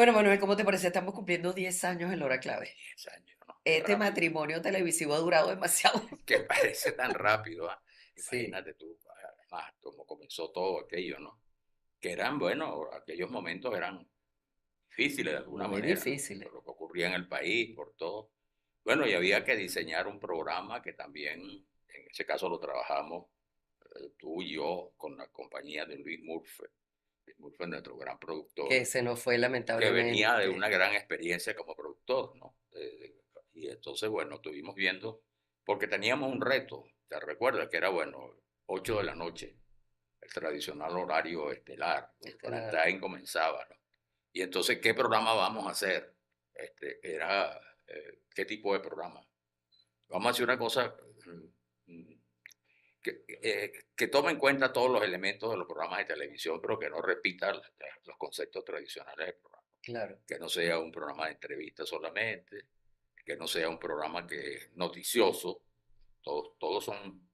Bueno, Manuel, ¿cómo te parece? Estamos cumpliendo 10 años en la hora clave. 10 años, ¿no? Qué Este rápido. matrimonio televisivo ha durado demasiado. Que parece tan rápido, ¿ah? Sí, Imagínate tú, además, cómo comenzó todo aquello, ¿no? Que eran, bueno, aquellos momentos eran difíciles de alguna muy manera, ¿no? difíciles. Por lo que ocurría en el país, por todo. Bueno, y había que diseñar un programa que también, en ese caso lo trabajamos tú y yo, con la compañía de Luis Murphy. Luis Murphy, nuestro gran Que productor, se nos fue que venía de lamentablemente. una gran experiencia como productor, ¿no? Y entonces, bueno, estuvimos viendo, porque teníamos un reto, te recuerdas que era, bueno, 8 de la noche, el tradicional horario estelar, el prime Estelar. time comenzaba, ¿no? Y entonces, ¿qué programa vamos a hacer? ¿Qué tipo de programa? Vamos a hacer una cosa que tome en cuenta todos los elementos de los programas de televisión, pero que no repita los conceptos tradicionales del programa, Claro. que no sea un programa de entrevistas solamente, que no sea un programa que noticioso, todos son,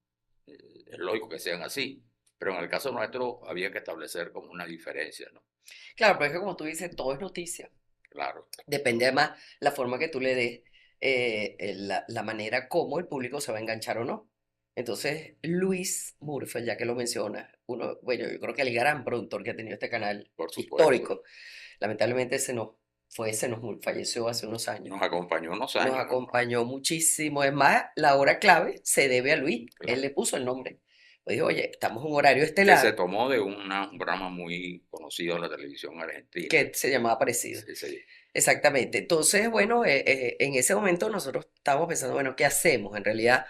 es lógico que sean así, pero en el caso nuestro había que establecer como una diferencia, ¿no? Claro, pero es que como tú dices, todo es noticia. Claro, Depende además la forma que tú le des, la manera como el público se va a enganchar o no. Entonces, Luis Murphy, ya que lo mencionas, uno, bueno, yo creo que el gran productor que ha tenido este canal por supuesto, histórico, lamentablemente falleció hace unos años. nos acompañó unos Nos años, ¿no? acompañó muchísimo. Es más, la hora clave se debe a Luis. Él Claro. le puso el nombre. Pues dijo, oye, estamos en un horario Que se estelar tomó de un programa muy conocido en la televisión argentina. que se llamaba parecido. Sí, sí, Exactamente. Entonces, bueno, en ese momento nosotros estábamos pensando, bueno, ¿qué hacemos? En realidad,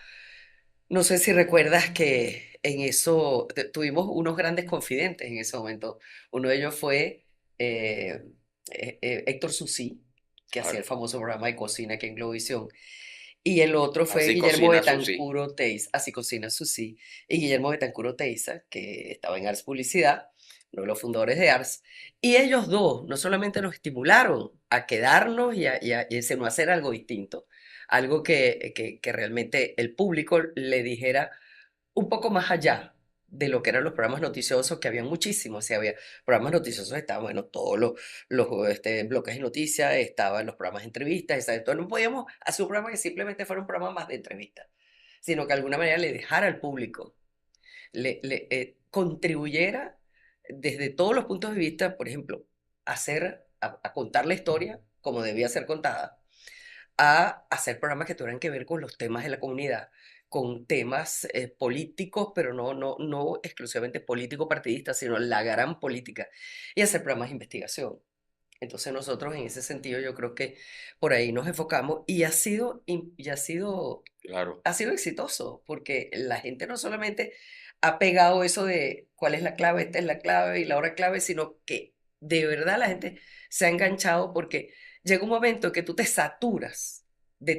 no sé si recuerdas que en eso tuvimos unos grandes confidentes en ese momento. Uno de ellos fue eh, Héctor Susí, que hacía claro. el famoso programa de cocina aquí en Globovisión. Y el otro fue Así Guillermo cocina Susi. Betancur Oteiza, así cocina Susí, y Guillermo Betancur Oteiza, que estaba en Ars Publicidad, uno de los fundadores de Ars. Y ellos dos no solamente nos estimularon a quedarnos y a hacer algo distinto, algo que realmente el público le dijera un poco más allá de lo que eran los programas noticiosos, que había muchísimos, y había programas noticiosos, estaban, bueno, todos los bloques de noticias, estaban los programas de entrevistas, entonces no podíamos hacer un programa que simplemente fuera un programa más de entrevistas, sino que de alguna manera le dejara al público, contribuyera desde todos los puntos de vista, por ejemplo, a contar la historia como debía ser contada, a hacer programas que tuvieran que ver con los temas de la comunidad, con temas políticos, pero no exclusivamente político-partidistas, sino la gran política, y hacer programas de investigación. Entonces nosotros en ese sentido yo creo que por ahí nos enfocamos y Claro, ha sido exitoso, porque la gente no solamente ha pegado eso de cuál es la clave, esta es la clave y la hora clave, sino que de verdad la gente se ha enganchado porque llega un momento que tú te saturas de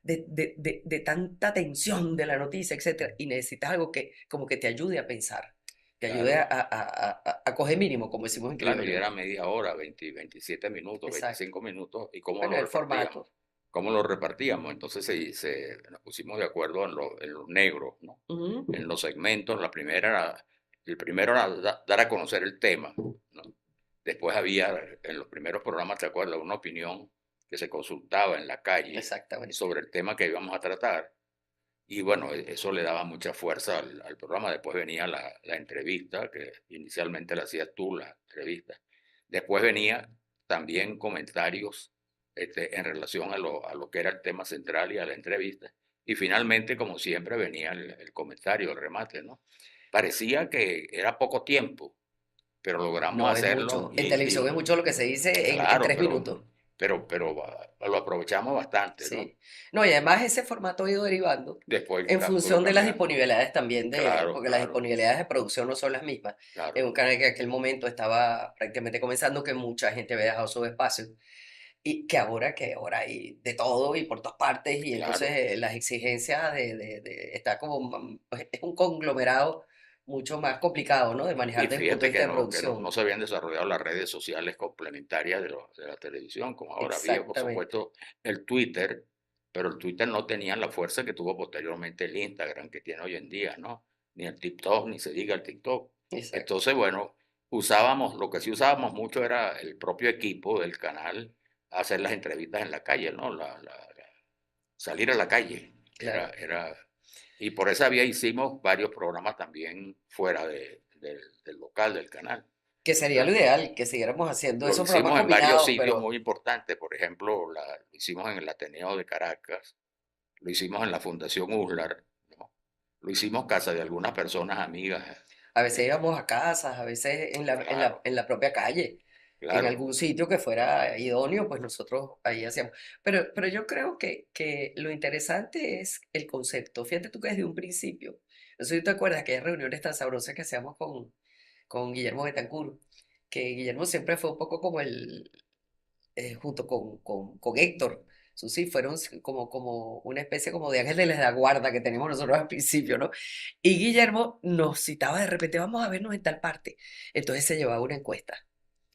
de tanta tensión de la noticia, etcétera, y necesitas algo que como que te ayude a pensar, te ayude claro, a coger mínimo, como decimos en claro, y criollo, era ¿no? media hora, 27 minutos, Exacto. 25 minutos, ¿y cómo Bueno, lo el repartíamos? formato. ¿Cómo lo repartíamos? Entonces nos pusimos de acuerdo en los negros, ¿no? Ujú. En los segmentos, el primero era dar a conocer el tema, ¿no? Después había, en los primeros programas, ¿te acuerdas? Una opinión que se consultaba en la calle Exactamente. sobre el tema que íbamos a tratar. Y bueno, eso le daba mucha fuerza al programa. Después venía la entrevista, que inicialmente la hacías tú, la entrevista. Después venía también comentarios en relación a lo que era el tema central y a la entrevista. Y finalmente, como siempre, venía el comentario, el remate, ¿no? Parecía que era poco tiempo, pero logramos No, es hacerlo mucho. En televisión es mucho lo que se dice en claro, 3 minutos. lo aprovechamos bastante, ¿no? Sí. No, y además ese formato ha ido derivando Después en pudo función de las cambiar. disponibilidades también Claro, porque las claro, disponibilidades de producción no son las mismas. En claro. un canal que en aquel momento estaba prácticamente comenzando, que mucha gente había dejado su espacio, y que ahora hay de todo y por todas partes, y entonces Claro, las exigencias está como, es un conglomerado mucho más complicado, ¿no? De manejar y desde el punto de fíjate vista de que no, producción. no se habían desarrollado las redes sociales complementarias de la televisión, como ahora había, por Exactamente. supuesto, el Twitter, pero el Twitter no tenía la fuerza que tuvo posteriormente el Instagram, que tiene hoy en día, ¿no? Ni el TikTok, ni se diga el TikTok. Exacto. Entonces, bueno, lo que sí usábamos mucho era el propio equipo del canal, hacer las entrevistas en la calle, ¿no? Salir a la calle. Claro. Y por esa vía hicimos varios programas también fuera del local, del canal. Que sería lo ¿Verdad? ideal, que siguiéramos haciendo Lo esos programas hicimos en varios combinados, sitios pero muy importantes, por ejemplo, lo hicimos en el Ateneo de Caracas, lo hicimos en la Fundación USLAR, ¿no? Lo hicimos casa de algunas personas amigas. a veces íbamos a casas, a veces Claro, en la propia calle, en claro, algún sitio que fuera idóneo, pues nosotros ahí hacíamos. Pero yo creo que lo interesante es el concepto. Fíjate tú que desde un principio, no sé si te acuerdas aquellas reuniones tan sabrosas que hacíamos con Guillermo Betancur, que Guillermo siempre fue un poco como junto con Héctor. Eso sí, fueron como una especie como de ángeles de la guarda que teníamos nosotros al principio, ¿no? Y Guillermo nos citaba de repente, vamos a vernos en tal parte. Entonces se llevaba una encuesta.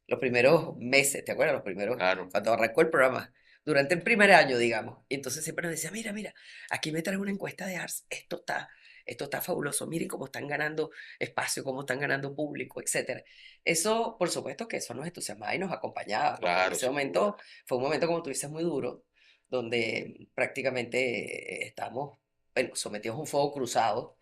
Los primeros meses, ¿te acuerdas? Los primeros, claro. cuando arrancó el programa, durante el primer año, digamos. Y entonces siempre nos decía, mira, aquí me traen una encuesta de ARS, esto está fabuloso, miren cómo están ganando espacio, cómo están ganando público, etcétera. Eso, por supuesto que eso nos entusiasmaba y nos acompañaba, porque en Claro, ese sin momento duda. fue un momento, como tú dices, muy duro, donde prácticamente estamos, bueno, sometidos a un fuego cruzado.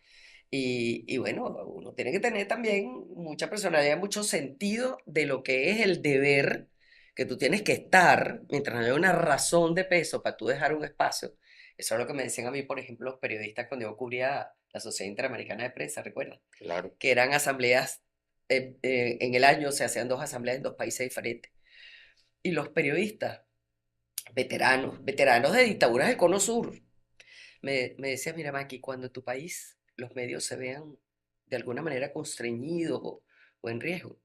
Y bueno, uno tiene que tener también mucha personalidad, mucho sentido de lo que es el deber que tú tienes que estar, mientras no haya una razón de peso para tú dejar un espacio. Eso es lo que me decían a mí, por ejemplo, los periodistas cuando yo cubría la Sociedad Interamericana de Prensa, ¿recuerdas? Claro, Que eran asambleas, en el año se hacían dos asambleas en dos países diferentes. Y los periodistas, veteranos de dictaduras del Cono Sur, me decía, mira, Maki, cuando en tu país los medios se vean de alguna manera constreñidos o en riesgo,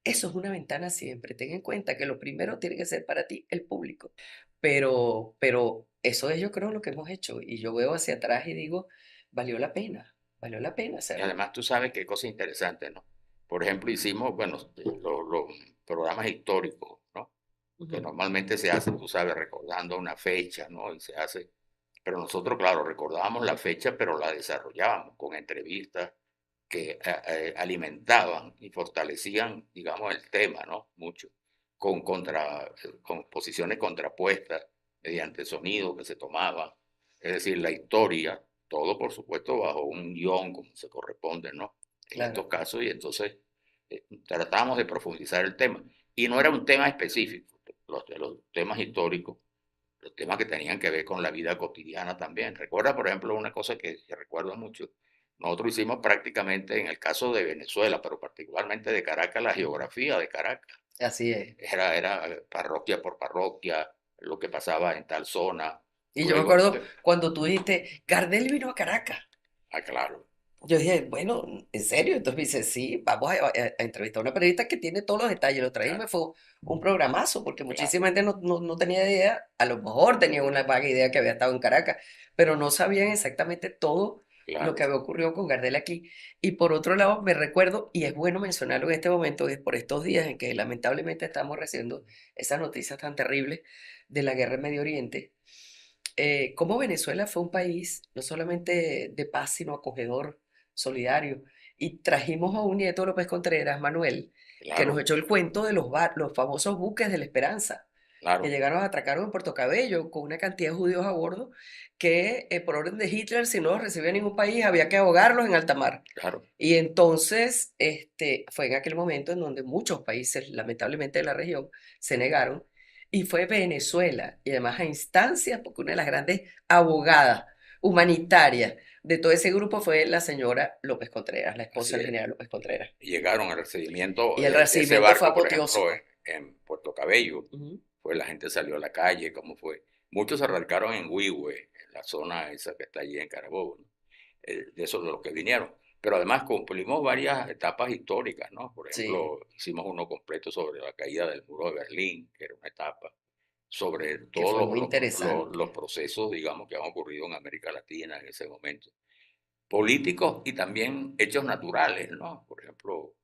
eso es una ventana siempre. Ten en cuenta que lo primero tiene que ser para ti el público. Pero eso es yo creo lo que hemos hecho. Y yo veo hacia atrás y digo, valió la pena y hacerlo. además tú sabes qué cosa interesante, ¿no? Por ejemplo, hicimos, bueno, los programas históricos, ¿no? Que Ujú. normalmente se hacen, tú sabes, recordando una fecha, ¿no? Y se hace, pero nosotros, claro, recordábamos la fecha, pero la desarrollábamos con entrevistas que alimentaban y fortalecían, digamos, el tema, ¿no? Mucho, con posiciones contrapuestas, mediante sonido que se tomaba, es decir, la historia, todo por supuesto bajo un guión como se corresponde, ¿no? En estos Claro, casos, y entonces tratamos de profundizar el tema. Y no era un tema específico, los temas históricos, los temas que tenían que ver con la vida cotidiana también. Recuerda, por ejemplo, una cosa que recuerdo mucho. Nosotros hicimos prácticamente, en el caso de Venezuela, pero particularmente de Caracas, la geografía de Caracas. así es. Era parroquia por parroquia, lo que pasaba en tal zona. Y yo me Luego, acuerdo cuando tú dijiste, Gardel vino a Caracas. claro, Yo dije, bueno, ¿en serio? Entonces me dice, sí, vamos a entrevistar a una periodista que tiene todos los detalles. Lo traí y me claro, fue un programazo, porque claro, muchísima gente no tenía idea, a lo mejor tenía una vaga idea que había estado en Caracas, pero no sabían exactamente todo lo claro. que había ocurrido con Gardel aquí. Y por otro lado, me recuerdo, y es bueno mencionarlo en este momento, es por estos días en que lamentablemente estamos recibiendo esas noticias tan terribles de la guerra en Medio Oriente, cómo Venezuela fue un país no solamente de paz, sino acogedor, solidario. Y trajimos a un nieto de López Contreras, Manuel, que nos Claro, echó el cuento de los famosos buques de la Esperanza, que claro, llegaron a atracar en Puerto Cabello con una cantidad de judíos a bordo, que por orden de Hitler, si no los recibía ningún país, había que ahogarlos en alta mar. claro. Y entonces, fue en aquel momento en donde muchos países, lamentablemente de la región, se negaron. Y fue Venezuela, y además a instancias, porque una de las grandes abogadas humanitarias de todo ese grupo fue la señora López Contreras, la esposa Así del es. general López Contreras. Llegaron al recibimiento Y el de ese recibimiento fue barco, por ejemplo, apoteósico. en Puerto Cabello. Ujú. Pues la gente salió a la calle, ¿cómo fue? Muchos se arrancaron en Huihue, en la zona esa que está allí en Carabobo, ¿no? De esos de los que vinieron. Pero además cumplimos varias etapas históricas, ¿no? Por Sí, ejemplo, hicimos uno completo sobre la caída del muro de Berlín, que era una etapa, sobre que todos fue muy los interesante. procesos, digamos, que han ocurrido en América Latina en ese momento, políticos y también hechos naturales, ¿no? Por ejemplo,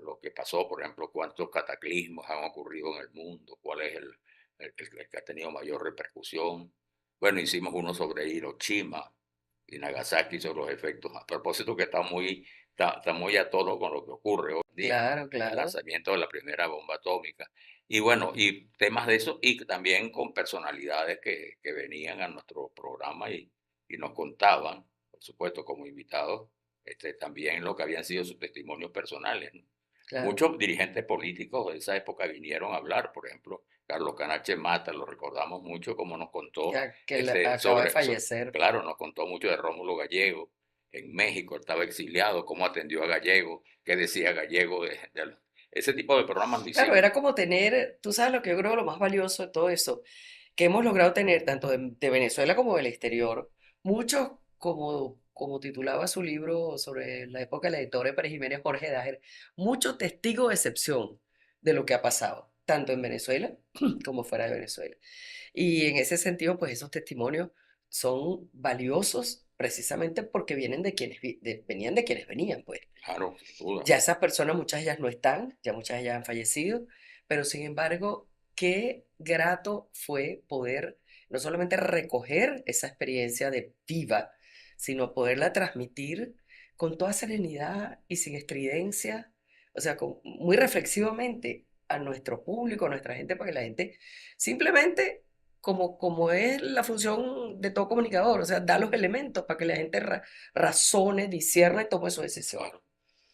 lo que pasó, por ejemplo, cuántos cataclismos han ocurrido en el mundo, cuál es el que ha tenido mayor repercusión. Bueno, hicimos uno sobre Hiroshima y Nagasaki, sobre los efectos, a propósito que está muy estamos ya todos con lo que ocurre hoy en día, ¿no? Claro, El claro. lanzamiento de la primera bomba atómica. Y bueno, y temas de eso, y también con personalidades que venían a nuestro programa y nos contaban, por supuesto, como invitados, también lo que habían sido sus testimonios personales, ¿no? Claro. Muchos dirigentes políticos de esa época vinieron a hablar, por ejemplo, Carlos Canache Mata, lo recordamos mucho, como nos contó Acaba de fallecer. claro, nos contó mucho de Rómulo Gallego en México, estaba exiliado, cómo atendió a Gallego, qué decía Gallego ese tipo de programas lo Claro, hicimos. era como tener, tú sabes lo que yo creo lo más valioso de todo eso, que hemos logrado tener tanto de Venezuela como del exterior, muchos, como titulaba su libro sobre la época del editor Pérez Jiménez Jorge Dager, muchos testigos de excepción de lo que ha pasado, tanto en Venezuela como fuera de Venezuela. Y en ese sentido, pues esos testimonios son valiosos precisamente porque vienen de quienes venían de quienes venían, pues. Claro, sin duda. Ya esas personas, muchas de ellas no están, ya muchas de ellas han fallecido, pero sin embargo, qué grato fue poder no solamente recoger esa experiencia de viva, sino poderla transmitir con toda serenidad y sin estridencia, o sea, muy reflexivamente a nuestro público, a nuestra gente, para que la gente simplemente, como es la función de todo comunicador, o sea, da los elementos para que la gente razone, discierna y tome su decisión. Claro.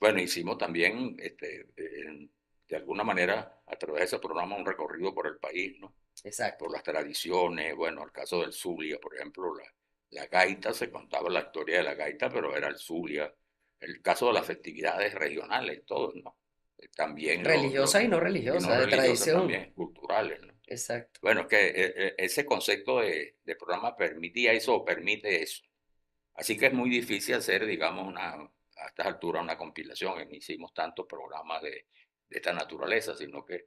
Bueno, hicimos también, de alguna manera, a través de ese programa, un recorrido por el país, ¿no? Exacto. Por las tradiciones, bueno, el caso del Zulia, por ejemplo, la gaita, se contaba la historia de la gaita, pero era el Zulia. El caso de las festividades regionales, todos, ¿no? También Religiosa y no y no religiosa, de religiosas tradición. también, culturales, ¿no? Exacto. Bueno, es que ese concepto de programa permitía eso o permite eso. Así que es muy difícil hacer, digamos, a estas alturas una compilación. No hicimos tantos programas de esta naturaleza, sino que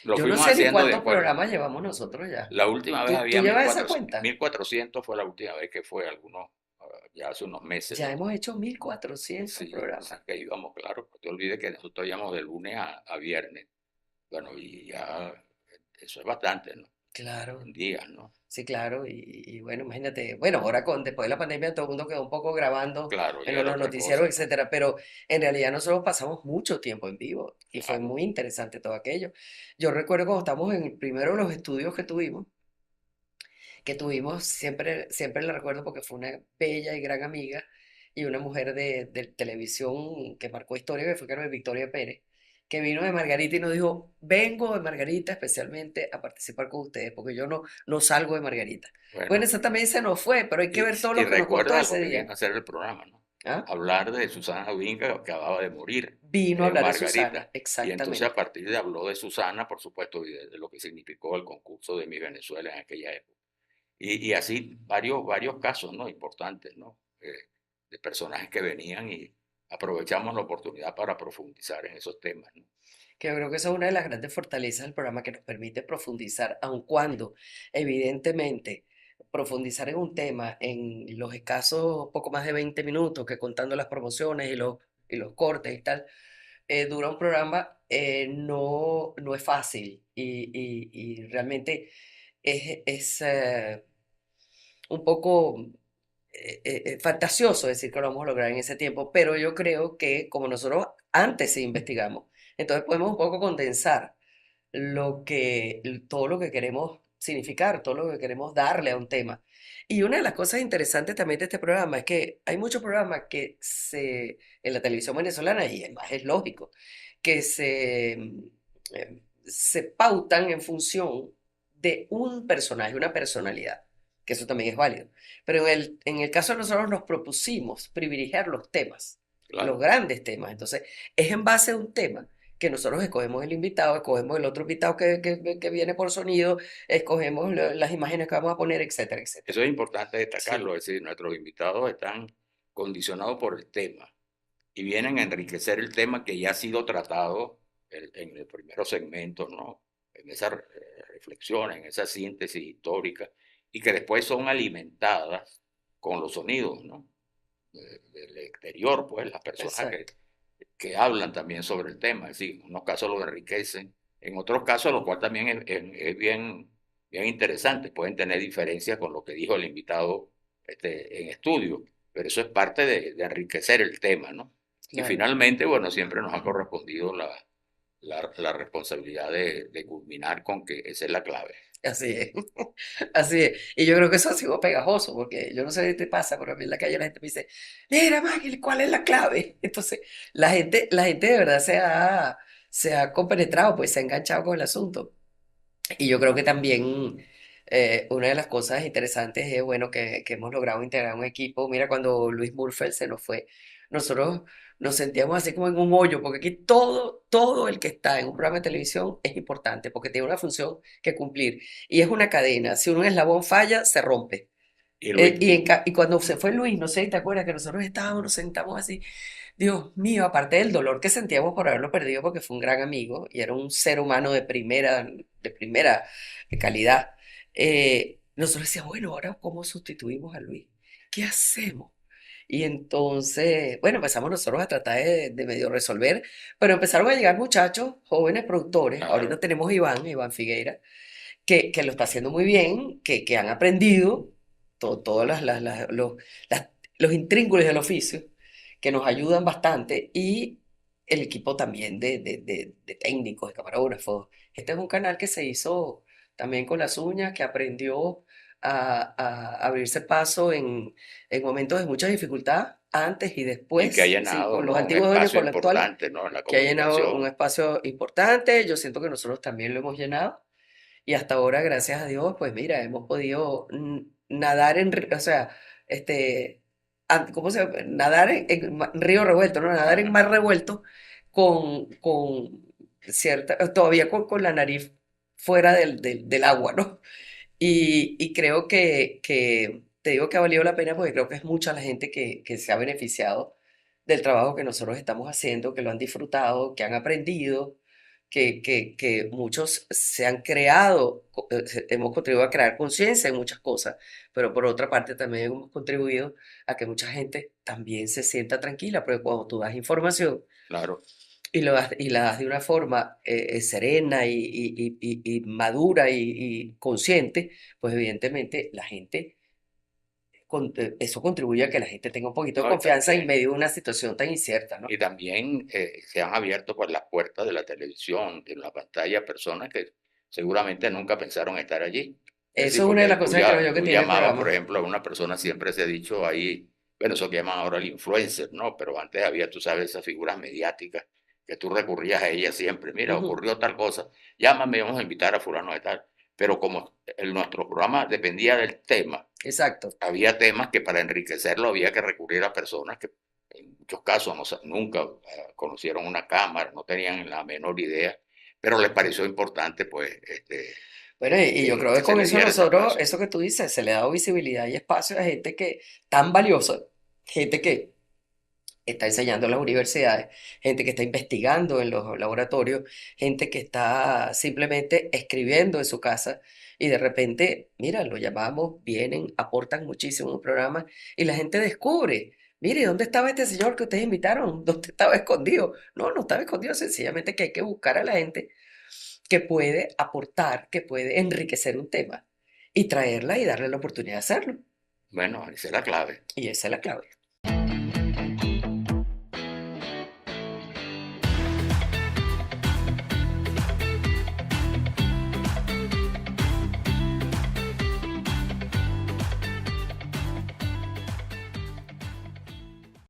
lo Yo no fuimos sé ni haciendo de cuántos acuerdo. programas llevamos nosotros ya. La última vez ¿Tú había llevas esa cuenta? 1400 fue la última vez que fue, ya hace unos meses, Ya ¿no? hemos hecho 1400 Sí, o programas. sea que íbamos, claro, no te olvides que nosotros íbamos de lunes a viernes. Bueno, y ya eso es bastante, ¿no? Claro, En días, ¿no? sí, claro. Y bueno, imagínate, bueno, ahora después de la pandemia todo el mundo quedó un poco grabando Claro, ya en era los otra noticieros, cosa, ¿no? etcétera, pero en realidad nosotros pasamos mucho tiempo en vivo y fue Claro, muy interesante todo aquello. Yo recuerdo cuando estamos en el primero de los estudios que tuvimos, siempre la recuerdo porque fue una bella y gran amiga y una mujer de televisión que marcó historia, que fue Carmen Victoria Pérez, que vino de Margarita y nos dijo, vengo de Margarita especialmente a participar con ustedes, porque yo no salgo de Margarita. Bueno, bueno. esa también se nos fue, pero hay que ver todo Y lo que nos contó recuerda ese lo que día. viene a hacer el programa, ¿no? ¿Ah? Hablar de Susana Ubinga, que acababa de morir Vino a en hablar de Susana, Margarita. Y entonces a exactamente. partir de habló de Susana, por supuesto, y de lo que significó el concurso de Mi Venezuela en aquella época. Y así varios casos, ¿no? Importantes, ¿no? De personajes que venían y aprovechamos la oportunidad para profundizar en esos temas, ¿no? Que yo creo que esa es una de las grandes fortalezas del programa que nos permite profundizar, aun cuando, evidentemente, profundizar en un tema en los escasos poco más de 20 minutos, que contando las promociones y los cortes y tal, dura un programa, no es fácil y realmente es un poco fantasioso decir que lo vamos a lograr en ese tiempo, pero yo creo que como nosotros antes sí investigamos, entonces podemos un poco condensar todo lo que queremos significar, todo lo que queremos darle a un tema. Y una de las cosas interesantes también de este programa es que hay muchos programas en la televisión venezolana, y además es lógico, que se pautan en función de un personaje, una personalidad, que eso también es válido. Pero en el caso de nosotros nos propusimos privilegiar los temas, los Claro. grandes temas. Entonces, es en base a un tema que nosotros escogemos el invitado, escogemos el otro invitado que viene por sonido, escogemos las imágenes que vamos a poner, etcétera, etcétera. Eso es importante Sí, destacarlo, es decir, nuestros invitados están condicionados por el tema y vienen a enriquecer el tema que ya ha sido tratado en el primer segmento, ¿no? En esa reflexión, en esa síntesis histórica, y que después son alimentadas con los sonidos, ¿no? Del exterior, pues, las personas exacto. que hablan también sobre el tema, es decir, en unos casos lo enriquecen, en otros casos, lo cual también es bien interesante, pueden tener diferencias con lo que dijo el invitado en estudio, pero eso es parte de enriquecer el tema, ¿no? Y claro. finalmente, bueno, siempre nos ha correspondido la responsabilidad de culminar con que esa es la clave. Así es, así es. Y yo creo que eso ha sido pegajoso, porque yo no sé qué te pasa, pero a mí en la calle la gente me dice, mira, Maggie, ¿cuál es la clave? Entonces, la gente de verdad se ha compenetrado, pues se ha enganchado con el asunto. Y yo creo que también una de las cosas interesantes es, bueno, que hemos logrado integrar un equipo. Mira, cuando Luis Murphy se nos fue, nosotros nos sentíamos así como en un hoyo, porque aquí todo el que está en un programa de televisión es importante, porque tiene una función que cumplir. Y es una cadena. Si un eslabón falla, se rompe. Y Luis, Y cuando se fue Luis, no sé, ¿te acuerdas que nosotros estábamos, nos sentamos así? Dios mío, aparte del dolor que sentíamos por haberlo perdido, porque fue un gran amigo y era un ser humano de primera calidad, nosotros decíamos, bueno, ahora ¿cómo sustituimos a Luis? ¿Qué hacemos? Y entonces, bueno, empezamos nosotros a tratar de medio resolver, pero empezaron a llegar muchachos, jóvenes productores. Ahorita claro, tenemos Iván Figueira, que lo está haciendo muy bien, que han aprendido todos los intríngulis del oficio, que nos ayudan bastante, y el equipo también de técnicos, de camarógrafos. Este es un canal que se hizo también con las uñas, que aprendió a abrirse paso en momentos de mucha dificultad, antes y y que ha después, sí, llenado, con los ¿no? Un antiguos dueños, espacio con los actuales, importante, ¿no? En la que ha llenado un comunicación. espacio importante. Yo siento que nosotros también lo hemos llenado. Y hasta ahora, gracias a Dios, pues mira, hemos podido nadar o sea, ¿cómo se llama? Nadar en río revuelto, ¿no? Nadar en mar revuelto con todavía con la nariz fuera del agua, ¿no? Y creo que, te digo que ha valido la pena, porque creo que es mucha la gente que se ha beneficiado del trabajo que nosotros estamos haciendo, que lo han disfrutado, que han aprendido, que muchos se han creado, hemos contribuido a crear conciencia en muchas cosas, pero por otra parte también hemos contribuido a que mucha gente también se sienta tranquila, porque cuando tú das información Claro. y la das de una forma serena y madura y consciente, pues evidentemente la gente, eso contribuye a que la gente tenga un poquito de ¿No? confianza en medio de una situación tan incierta, ¿no? Y también se han abierto por las puertas de la televisión, de la pantalla, personas que seguramente nunca pensaron estar allí. Es Eso decir, es una de porque las cosas que creo yo que tú tiene el llamabas, por programa. ejemplo, a una persona, siempre se ha dicho ahí, bueno, eso que llaman ahora el influencer, ¿no? Pero antes había, tú sabes, esas figuras mediáticas que tú recurrías a ellas siempre. Mira, Ujú, ocurrió tal cosa, llámame, vamos a invitar a fulano de tal. Pero como nuestro programa dependía del tema, exacto. había temas que para enriquecerlo había que recurrir a personas que en muchos casos nunca conocieron una cámara, no tenían la menor idea, pero les pareció importante pues Bueno, y yo creo que que se con les eso diera ese nosotros, espacio. eso que tú dices, se le ha dado visibilidad y espacio a gente que tan valiosa, gente que está enseñando en las universidades, gente que está investigando en los laboratorios, gente que está simplemente escribiendo en su casa, y de repente, mira, lo llamamos, vienen, aportan muchísimo al programa, y la gente descubre, mire, ¿dónde estaba este señor que ustedes invitaron? ¿Dónde estaba escondido? No, no estaba escondido, sencillamente que hay que buscar a la gente que puede aportar, que puede enriquecer un tema y traerla y darle la oportunidad de hacerlo. Bueno, esa es la clave. Y esa es la clave.